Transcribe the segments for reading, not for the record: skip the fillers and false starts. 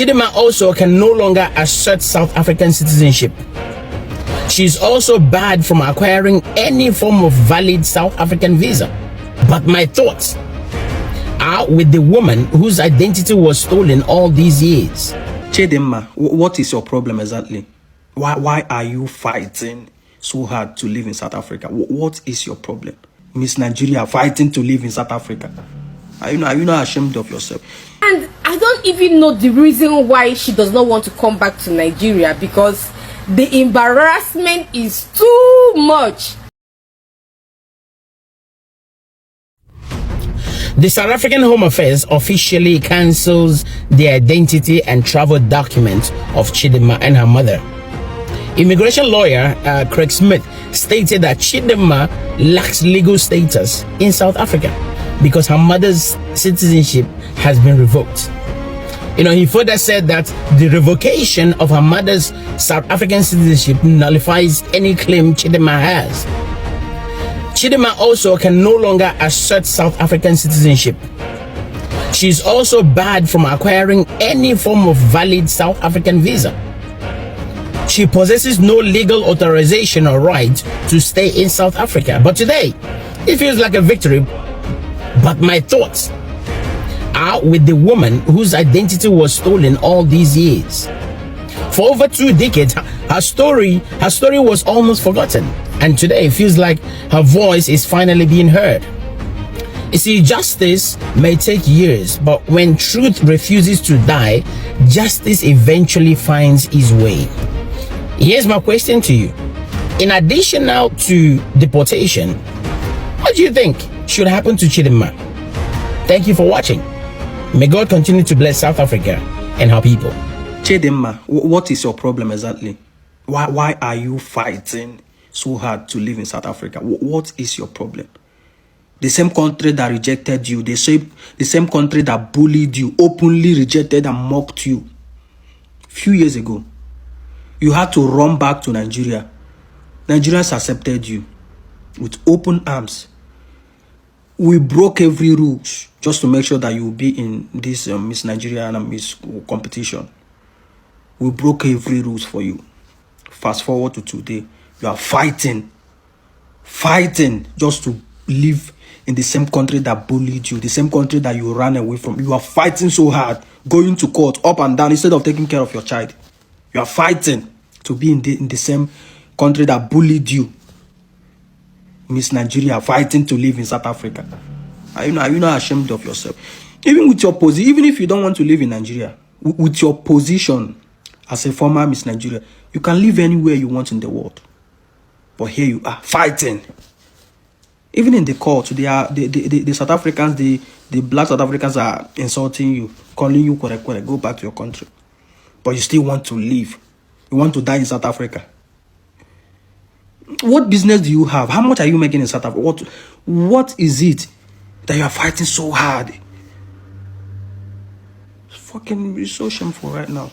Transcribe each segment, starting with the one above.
CHIDINMA also can no longer assert South African citizenship. She is also barred from acquiring any form of valid South African visa. But my thoughts are with the woman whose identity was stolen all these years. CHIDINMA, what is your problem exactly? Why are you fighting so hard to live in South Africa? What is your problem? Miss Nigeria fighting to live in South Africa. Are you not ashamed of yourself? And I don't even know the reason why she does not want to come back to Nigeria, because the embarrassment is too much. The South African Home Affairs officially cancels the identity and travel document of CHIDINMA and her mother. Immigration lawyer Craig Smith stated that CHIDINMA lacks legal status in South Africa because her mother's citizenship has been revoked. He further said that the revocation of her mother's South African citizenship nullifies any claim CHIDINMA has. CHIDINMA also can no longer assert South African citizenship. She is also barred from acquiring any form of valid South African visa. She possesses no legal authorization or right to stay in South Africa. But today, it feels like a victory. But my thoughts are with the woman whose identity was stolen all these years. For over 2 decades, her story was almost forgotten. And today it feels like her voice is finally being heard. You see, justice may take years, but when truth refuses to die, justice eventually finds its way. Here's my question to you. In addition now to deportation, what do you think should happen to CHIDINMA? Thank you for watching. May God continue to bless South Africa and her people. CHIDINMA, what is your problem exactly? Why are you fighting so hard to live in South Africa? What is your problem? The same country that rejected you, the same country that bullied you, openly rejected and mocked you. Few years ago, you had to run back to Nigeria. Nigerians accepted you with open arms. We broke every rule just to make sure that you will be in this Miss Nigeria and Miss competition. We broke every rule for you. Fast forward to today, you are fighting just to live in the same country that bullied you, the same country that you ran away from. You are fighting so hard, going to court, up and down, instead of taking care of your child. You are fighting to be in the same country that bullied you. Miss Nigeria fighting to live in South Africa. Are you not ashamed of yourself? Even with your position, even if you don't want to live in Nigeria, with your position as a former Miss Nigeria, you can live anywhere you want in the world. But here you are fighting. Even in the court, the South Africans, the black South Africans are insulting you, calling you correct, go back to your country. But you still want to live. You want to die in South Africa. What business do you have? How much are you making in South Africa? What is it that you are fighting so hard? It's fucking so shameful right now.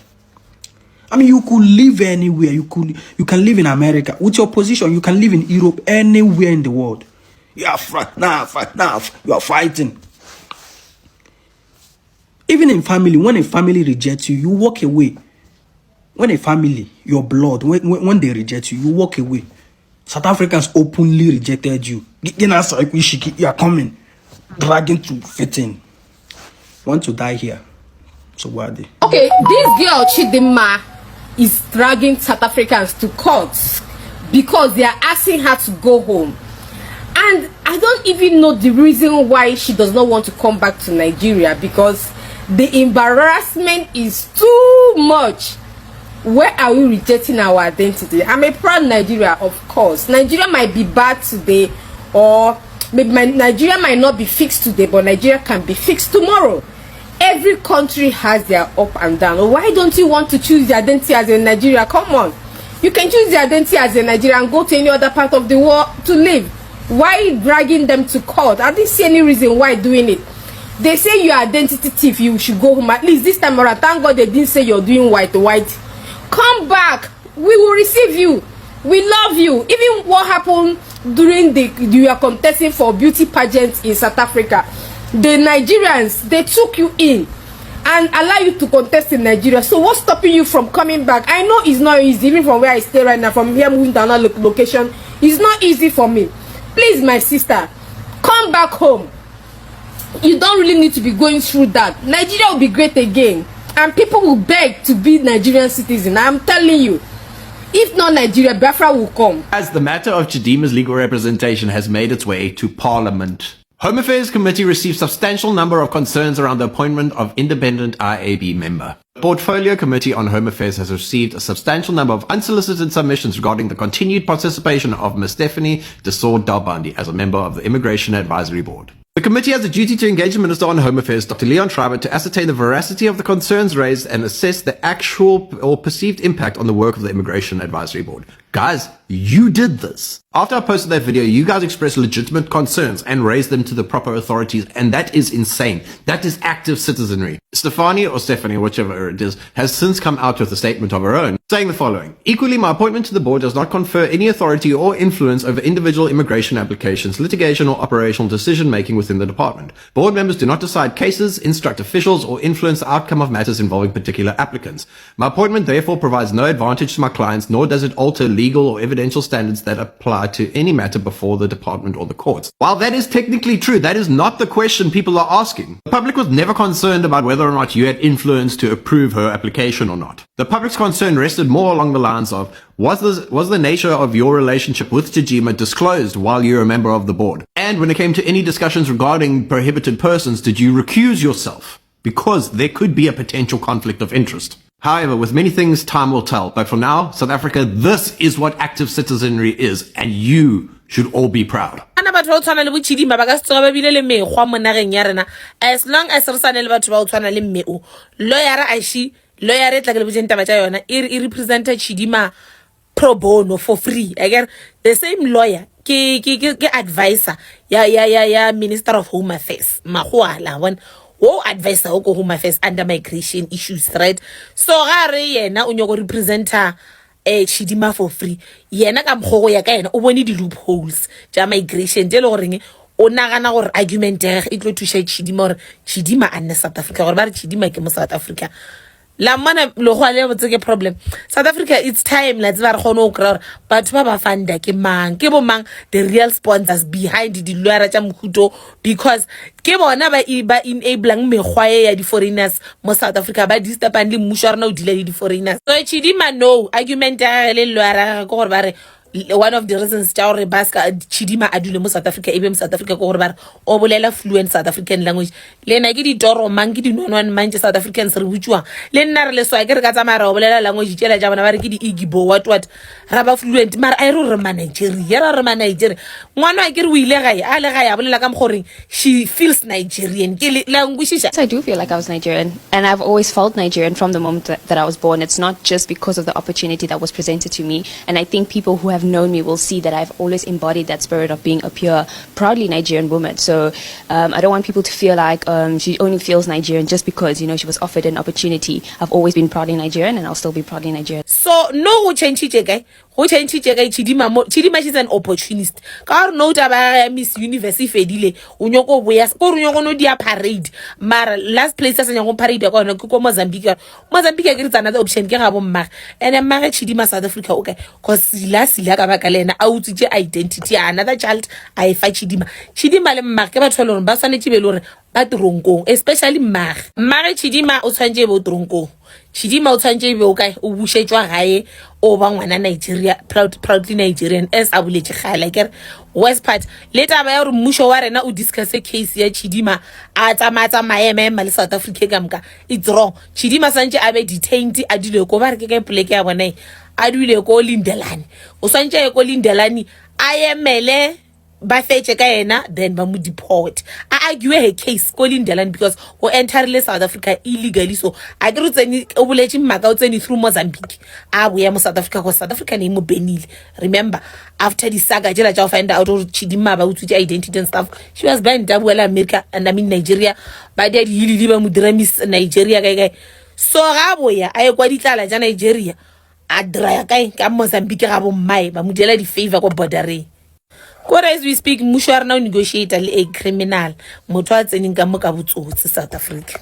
I mean, you could live anywhere. You can live in America. With your position, you can live in Europe, anywhere in the world. You are you are fighting. Even in family, when a family rejects you, you walk away. When a family, your blood, when they reject you, you walk away. South Africans openly rejected you. You are coming, dragging to fit in. Want to die here. So what are they? Okay, this girl CHIDINMA is dragging South Africans to courts because they are asking her to go home. And I don't even know the reason why she does not want to come back to Nigeria, because the embarrassment is too much. Where are we rejecting our identity? I'm a proud Nigeria, of course. Nigeria might be bad today, or maybe Nigeria might not be fixed today, but Nigeria can be fixed tomorrow. Every country has their up and down. Why don't you want to choose your identity as a Nigeria? Come on. You can choose your identity as a Nigerian and go to any other part of the world to live. Why dragging them to court? I didn't see any reason why doing it. They say you're identity thief, you should go home. At least this time around, thank God they didn't say you're doing white. Come back. We will receive you. We love you. Even what happened during you are contesting for beauty pageants in South Africa, the Nigerians, they took you in and allow you to contest in Nigeria. So what's stopping you from coming back? I know it's not easy, even from where I stay right now, from here moving to another location. It's not easy for me. Please, my sister, come back home. You don't really need to be going through that. Nigeria will be great again, and people will beg to be Nigerian citizens. I'm telling you. If not Nigeria, Biafra will come. As the matter of Chidima's legal representation has made its way to Parliament, Home Affairs Committee received substantial number of concerns around the appointment of independent IAB member. The Portfolio Committee on Home Affairs has received a substantial number of unsolicited submissions regarding the continued participation of Ms. Stephanie Desor-Dalbandi as a member of the Immigration Advisory Board. The committee has a duty to engage the Minister on Home Affairs, Dr. Leon Schreiber, to ascertain the veracity of the concerns raised and assess the actual or perceived impact on the work of the Immigration Advisory Board. Guys, you did this. After I posted that video, you guys expressed legitimate concerns and raised them to the proper authorities, and that is insane. That is active citizenry. Stephanie, whichever it is, has since come out with a statement of her own, saying the following. Equally, my appointment to the board does not confer any authority or influence over individual immigration applications, litigation, or operational decision-making within the department. Board members do not decide cases, instruct officials, or influence the outcome of matters involving particular applicants. My appointment therefore provides no advantage to my clients, nor does it alter legal or evidential standards that apply to any matter before the department or the courts. While that is technically true, that is not the question people are asking. The public was never concerned about whether or not you had influence to approve her application or not. The public's concern rested more along the lines of, was the nature of your relationship with Chidinma disclosed while you were a member of the board? And when it came to any discussions regarding prohibited persons, did you recuse yourself? Because there could be a potential conflict of interest. However, with many things, time will tell. But for now, South Africa, this is what active citizenry is, and you should all be proud. As long as re sana le batho ba o tshwana le mme o lawyer e tla ke le botse ntaba tsa yona e represent Chidinma pro bono for free. Again, the same lawyer ke advisor ya Minister of Home Affairs Mahuala one wo advisor o go Home Affairs under migration issues, right? So ga re yena o nyoko representer Chidinma for free, yena ka mgogo ya ka yena o bone di loopholes ja migration tse le goreng o nagana gore argument ya e tlo thuša Chidinma gore Chidinma a nne South Africa gore ba re Chidinma ke mo South Africa. La mana lo go le botse ke problem South Africa, it's time la tsba re gone o kra batho ba ba fanda ke bo mang the real sponsors behind di lawyer tsa mkhuto, because ke bona ba enabling megwa ya di foreigners mo South Africa ba disturban le mmusho rena o dile di foreigners. So Chidinma no argument ya le lawyer go gore ba re one of the reasons tja gore baska Chidinma a dule mo South Africa e be mo South Africa go gore ba re o bolela fluent South African language. Le na ke di toro mang ke di nonwane manje South Africans re butšwa le nna re le swa ke re ka tsamaya ra o bolela language tšela ja bona ba re ke di igibo what ra ba fluent mara a re ma Nigeria ra re ma Nigeria ngwana ke re o ile gae a le gae a bolela ka mogoreng she feels Nigerian ke language. I do feel like I was Nigerian, and I've always felt Nigerian from the moment that I was born. It's not just because of the opportunity that was presented to me, and I think people who have known me will see that I've always embodied that spirit of being a pure, proudly Nigerian woman. So I don't want people to feel like she only feels Nigerian just because, you know, she was offered an opportunity. I've always been proudly Nigerian, and I'll still be proudly Nigerian. So no change guy. Chidinma, she's an opportunist. Car no taba Miss Universe fedile unyoko boya ko unyoko no dia parade mara last place as nyoko parade ko no ko Mozambique ke another option ke ga bo mma and mara Chidinma South Africa okay cause sila ka ba ka lena out tse identity another child I fight Chidinma le mma ke ba tsholo ba swanetse be le hore ba tronkong especially mma Chidinma o tshwantse bo tronkong Chidinma o tshwantse be o kae o bushetswa gae o ba ngwana Nigeria proudly Nigerian as a buletse ga like west part later ba ya re mmusho wa rena o discuss case ya Chidinma a tsamaya maeme le South Africa kamka. It's wrong. Chidinma santse a be detained a dile ko ba re ke pleke ya bona a dile ko Lindelani o santse ko Lindelani a emele ba fetche ka yena then ba mo deport a argue her case ko Lindelani because o entirely South Africa illegally. So a ke rutseni o boletse mmaka o tseni through Mozambique a boya mo South Africa ko South Africa ne mo benile. Remember after the saga jela ja find out Chidinma ba utsutse identity and stuff, she was banned double America and I mean Nigeria ba dia di hili ba mo dira Miss Nigeria kai so ga boya a kwa ditlala ja Nigeria a dra kai ka Mozambique ga bo mai ba mo dela di favor ko border. As we speak, Mushwar now negotiate a criminal. Motho a tseneng ka mo ka botsotsi South Africa.